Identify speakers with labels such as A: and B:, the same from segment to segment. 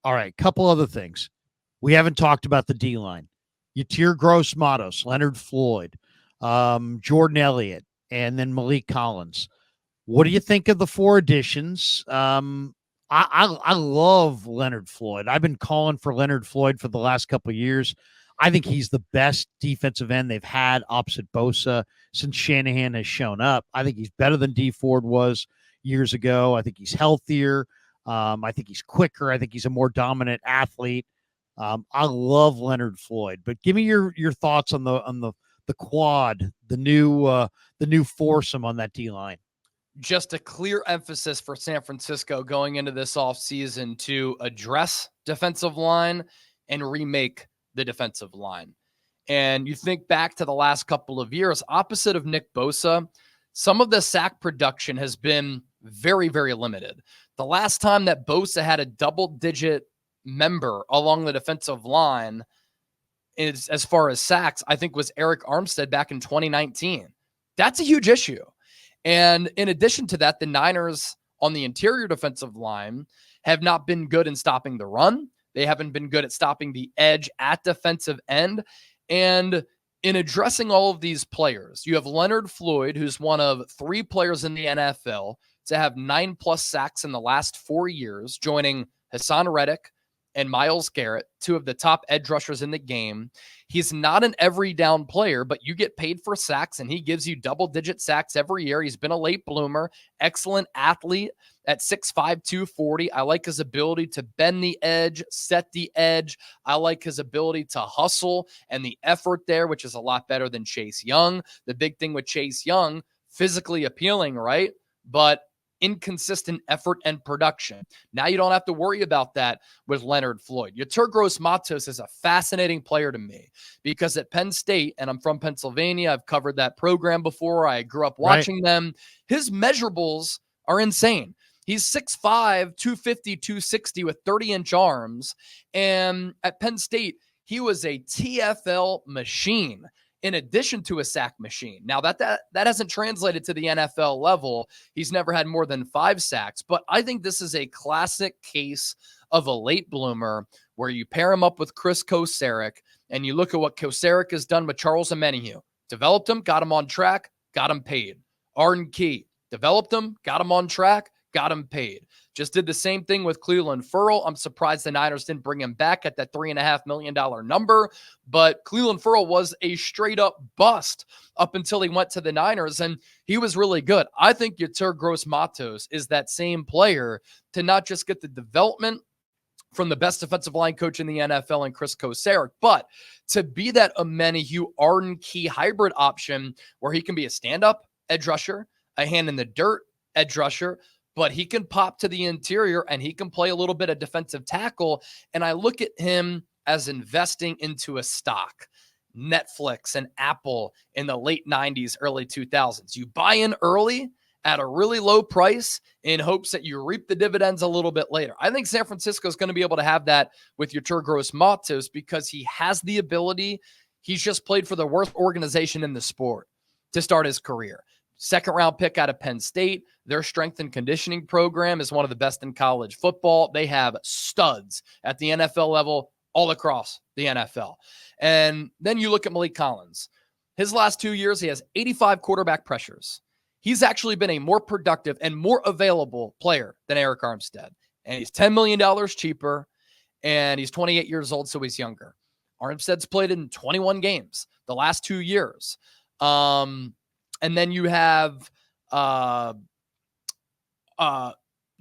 A: All right, couple other things. We haven't talked about the D line. Yatir Gross Matos, Leonard Floyd, Jordan Elliott, and then Malik Collins. What do you think of the four additions? I love Leonard Floyd. I've been calling for Leonard Floyd for the last couple of years. I think he's the best defensive end they've had opposite Bosa since Shanahan has shown up. I think he's better than D Ford was years ago. I think he's healthier. I think he's quicker. I think he's a more dominant athlete. I love Leonard Floyd, but give me your thoughts on the quad, the new foursome on that D line.
B: Just a clear emphasis for San Francisco going into this offseason to address defensive line and remake the defensive line. And you think back to the last couple of years, opposite of Nick Bosa, some of the sack production has been very, very limited. The last time that Bosa had a double-digit member along the defensive line is, as far as sacks, I think was Arik Armstead back in 2019. That's a huge issue. And in addition to that, the Niners on the interior defensive line have not been good in stopping the run. They haven't been good at stopping the edge at defensive end. And in addressing all of these players, you have Leonard Floyd, who's one of 3 players in the NFL to have 9+ sacks in the last 4 years, joining Hassan Reddick and Myles Garrett, 2 of the top edge rushers in the game. He's not an every down player, but you get paid for sacks, and he gives you double-digit sacks every year. He's been a late bloomer, excellent athlete at 6'5", 240. I like his ability to bend the edge, set the edge. I like his ability to hustle and the effort there, which is a lot better than Chase Young. The big thing with Chase Young, physically appealing, right? But inconsistent effort and production. Now you don't have to worry about that with Leonard Floyd. Yetur Gross-Matos is a fascinating player to me because at Penn State, and I'm from Pennsylvania, I've covered that program before. I grew up watching them. His measurables are insane. He's 6'5", 250, 260 with 30-inch arms. And at Penn State, he was a TFL machine in addition to a sack machine. Now, that hasn't translated to the NFL level. He's never had more than 5 sacks. But I think this is a classic case of a late bloomer where you pair him up with Chris Kocurek, and you look at what Kocurek has done with Charles Omenihu. Developed him, got him on track, got him paid. Arden Key, developed him, got him on track, got him paid. Just did the same thing with Clelin Ferrell. I'm surprised the Niners didn't bring him back at that $3.5 million number, but Clelin Ferrell was a straight up bust up until he went to the Niners, and he was really good. I think Yetur Gross-Matos is that same player to not just get the development from the best defensive line coach in the NFL and Chris Kocurek, but to be that Omenihu Arden Key hybrid option where he can be a stand-up edge rusher, a hand in the dirt edge rusher, but he can pop to the interior and he can play a little bit of defensive tackle. And I look at him as investing into a stock. Netflix and Apple in the late 90s, early 2000s. You buy in early at a really low price in hopes that you reap the dividends a little bit later. I think San Francisco is going to be able to have that with Yetur Gross-Matos because he has the ability. He's just played for the worst organization in the sport to start his career. Second-round pick out of Penn State. Their strength and conditioning program is one of the best in college football. They have studs at the NFL level all across the NFL. And then you look at Malik Collins. His last 2 years, he has 85 quarterback pressures. He's actually been a more productive and more available player than Arik Armstead. And he's $10 million cheaper, and he's 28 years old, so he's younger. Armstead's played in 21 games the last 2 years. And then you have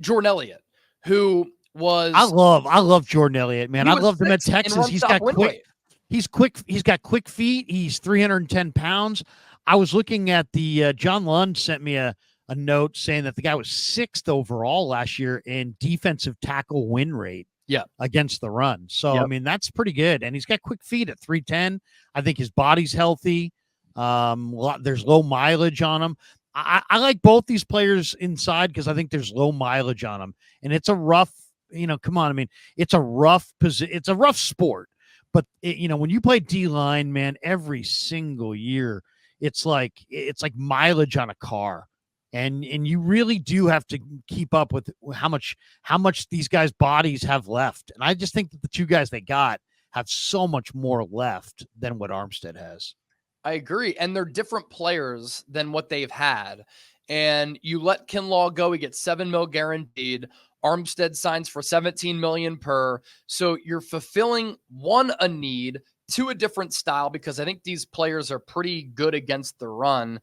B: Jordan Elliott, who was
A: I love Jordan Elliott, man. I loved him at Texas. He's got quick. He's quick. He's got quick feet. He's 310 pounds. I was looking at the John Lund sent me a note saying that the guy was 6th overall last year in defensive tackle win rate.
B: Yeah,
A: against the run. So I mean that's pretty good, and he's got quick feet at 310. I think his body's healthy. There's low mileage on him. I like both these players inside because I think there's low mileage on them, and it's a rough. Come on. I mean, it's a rough It's a rough sport, but when you play D line, man, every single year it's like mileage on a car, And you really do have to keep up with how much these guys' bodies have left. And I just think that the two guys they got have so much more left than what Armstead has.
B: I agree. And they're different players than what they've had. And you let Kinlaw go, he gets $7 million guaranteed. Armstead signs for $17 million per. So you're fulfilling one, a need, two, a different style, because I think these players are pretty good against the run.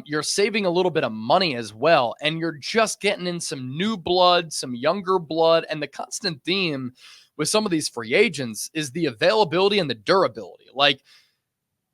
B: You're saving a little bit of money as well. And you're just getting in some new blood, some younger blood. And the constant theme with some of these free agents is the availability and the durability. Like,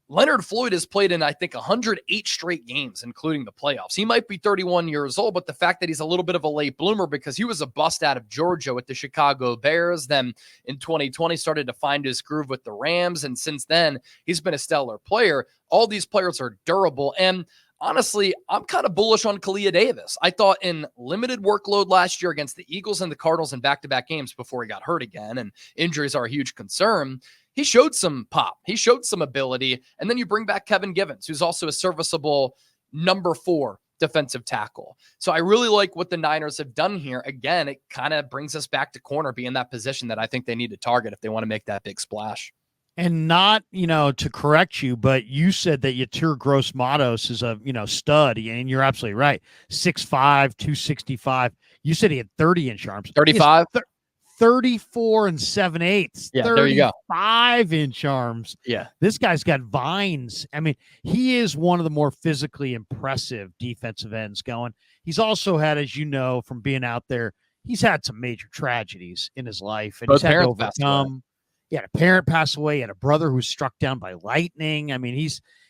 B: Leonard Floyd has played in, I think, 108 straight games, including the playoffs. He might be 31 years old, but the fact that he's a little bit of a late bloomer because he was a bust out of Georgia with the Chicago Bears, then in 2020 started to find his groove with the Rams, and since then, he's been a stellar player. All these players are durable, and honestly, I'm kind of bullish on Kalia Davis. I thought in limited workload last year against the Eagles and the Cardinals in back-to-back games before he got hurt again, and injuries are a huge concern, he showed some pop. He showed some ability. And then you bring back Kevin Givens, who's also a serviceable number 4 defensive tackle. So I really like what the Niners have done here. Again, it kind of brings us back to corner being that position that I think they need to target if they want to make that big splash.
A: And not, to correct you, but you said that Yetur Gross-Matos is a, stud, and you're absolutely right. 6'5", 265. You said he had 30-inch arms.
B: 35?
A: 34 and 7/8.
B: Yeah, there you go.
A: 35-inch arms.
B: Yeah.
A: This guy's got vines. I mean, he is one of the more physically impressive defensive ends going. He's also had, as you know, from being out there, he's had some major tragedies in his life. And
B: Both
A: he's had to
B: parents passed away.
A: overcome. He had a parent pass away. He had a brother who was struck down by lightning. I mean,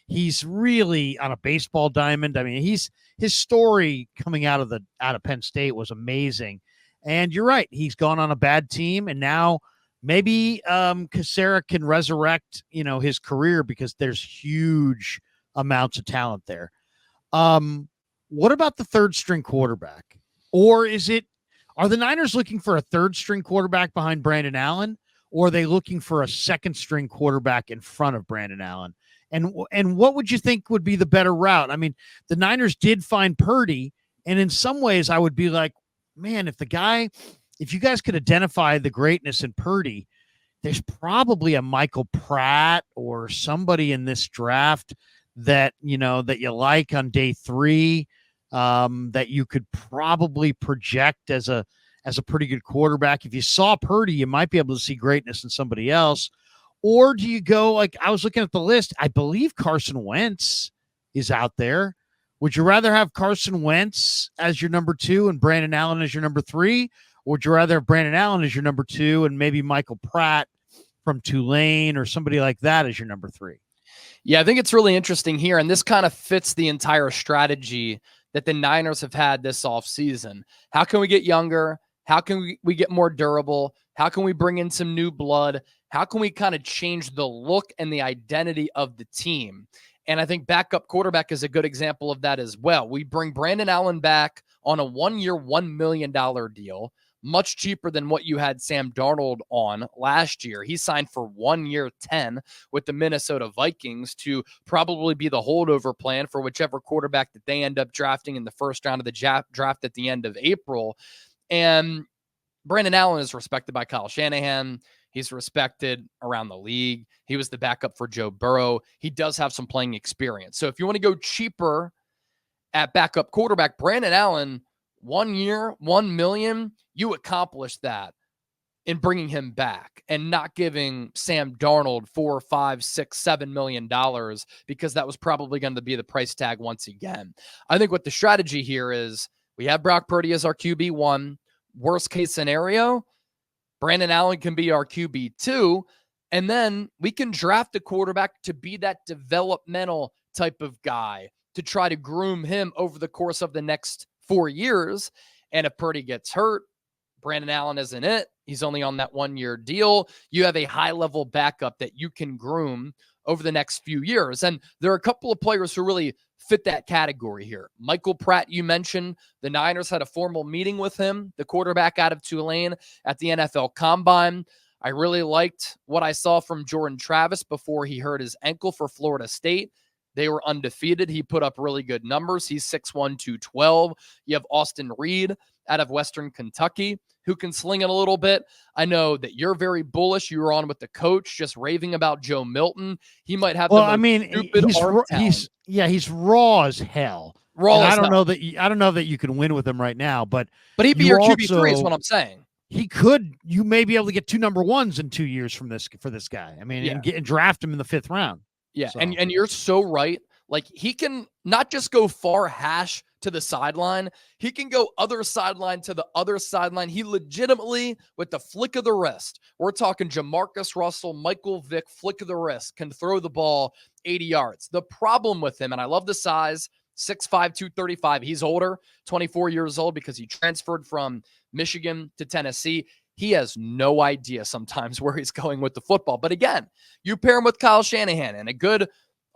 A: he's really on a baseball diamond. I mean, his story coming out of Penn State was amazing. And you're right. He's gone on a bad team, and now maybe Cassera can resurrect, his career because there's huge amounts of talent there. What about the third string quarterback? Or are the Niners looking for a third string quarterback behind Brandon Allen, or are they looking for a second string quarterback in front of Brandon Allen? And what would you think would be the better route? I mean, the Niners did find Purdy, and in some ways I would be like, man, if you guys could identify the greatness in Purdy, there's probably a Michael Pratt or somebody in this draft that you like on day 3, that you could probably project as a pretty good quarterback. If you saw Purdy, you might be able to see greatness in somebody else. Or do you go, like I was looking at the list, I believe Carson Wentz is out there. Would you rather have Carson Wentz as your number 2 and Brandon Allen as your number 3? Or would you rather have Brandon Allen as your number 2 and maybe Michael Pratt from Tulane or somebody like that as your number 3?
B: Yeah, I think it's really interesting here. And this kind of fits the entire strategy that the Niners have had this offseason. How can we get younger? How can we get more durable? How can we bring in some new blood? How can we kind of change the look and the identity of the team? And I think backup quarterback is a good example of that as well. We bring Brandon Allen back on a 1-year, $1 million deal, much cheaper than what you had Sam Darnold on last year. He signed for 1 year, 10 with the Minnesota Vikings to probably be the holdover plan for whichever quarterback that they end up drafting in the first round of the draft at the end of April. And Brandon Allen is respected by Kyle Shanahan. He's respected around the league. He was the backup for Joe Burrow. He does have some playing experience. So if you want to go cheaper at backup quarterback, Brandon Allen, 1 year, $1 million, you accomplish that in bringing him back and not giving Sam Darnold $4, $5, $6, $7 million because that was probably going to be the price tag once again. I think what the strategy here is, we have Brock Purdy as our QB1. Worst case scenario, Brandon Allen can be our QB2, and then we can draft a quarterback to be that developmental type of guy to try to groom him over the course of the next 4 years. And if Purdy gets hurt, Brandon Allen isn't it. He's only on that 1 year deal. You have a high level backup that you can groom over the next few years. And there are a couple of players who really fit that category here. Michael Pratt, you mentioned, the Niners had a formal meeting with him, the quarterback out of Tulane, at the NFL Combine. I really liked what I saw from Jordan Travis before he hurt his ankle for Florida State. They were undefeated. He put up really good numbers. He's 6'1", 212. You have Austin Reed out of Western Kentucky, who can sling it a little bit. I know that you're very bullish. You were on with the coach just raving about Joe Milton. He might have stupid arm talent.
A: He's raw as hell.
B: Raw as
A: I don't
B: hell.
A: know that you can win with him right now, but
B: he'd be your QB3 is what I'm saying.
A: You may be able to get 2 number ones in 2 years for this guy. I mean, and draft him in the 5th round.
B: Yeah.
A: So.
B: And you're so right. Like, he can not just go far hash to the sideline. He can go other sideline to the other sideline. He legitimately, with the flick of the wrist, we're talking Jamarcus Russell, Michael Vick, flick of the wrist, can throw the ball 80 yards. The problem with him, and I love the size, 6'5", 235. He's older, 24 years old, because he transferred from Michigan to Tennessee. He has no idea sometimes where he's going with the football. But again, you pair him with Kyle Shanahan and a good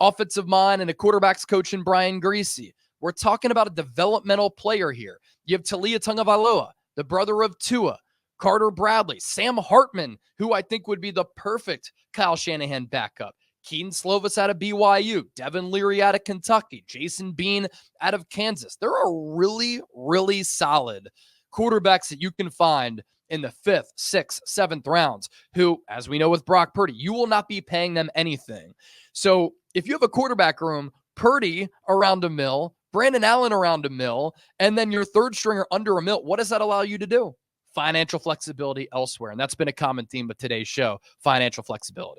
B: offensive mind and a quarterback's coach in Brian Griese. We're talking about a developmental player here. You have Talia Tagovailoa, the brother of Tua, Carter Bradley, Sam Hartman, who I think would be the perfect Kyle Shanahan backup. Keaton Slovis out of BYU, Devin Leary out of Kentucky, Jason Bean out of Kansas. There are really, really solid quarterbacks that you can find in the 5th, 6th, 7th rounds who, as we know with Brock Purdy, you will not be paying them anything. So if you have a quarterback room, Purdy around $1 million, Brandon Allen around $1 million, and then your third stringer under $1 million, what does that allow you to do? Financial flexibility elsewhere. And that's been a common theme of today's show, financial flexibility.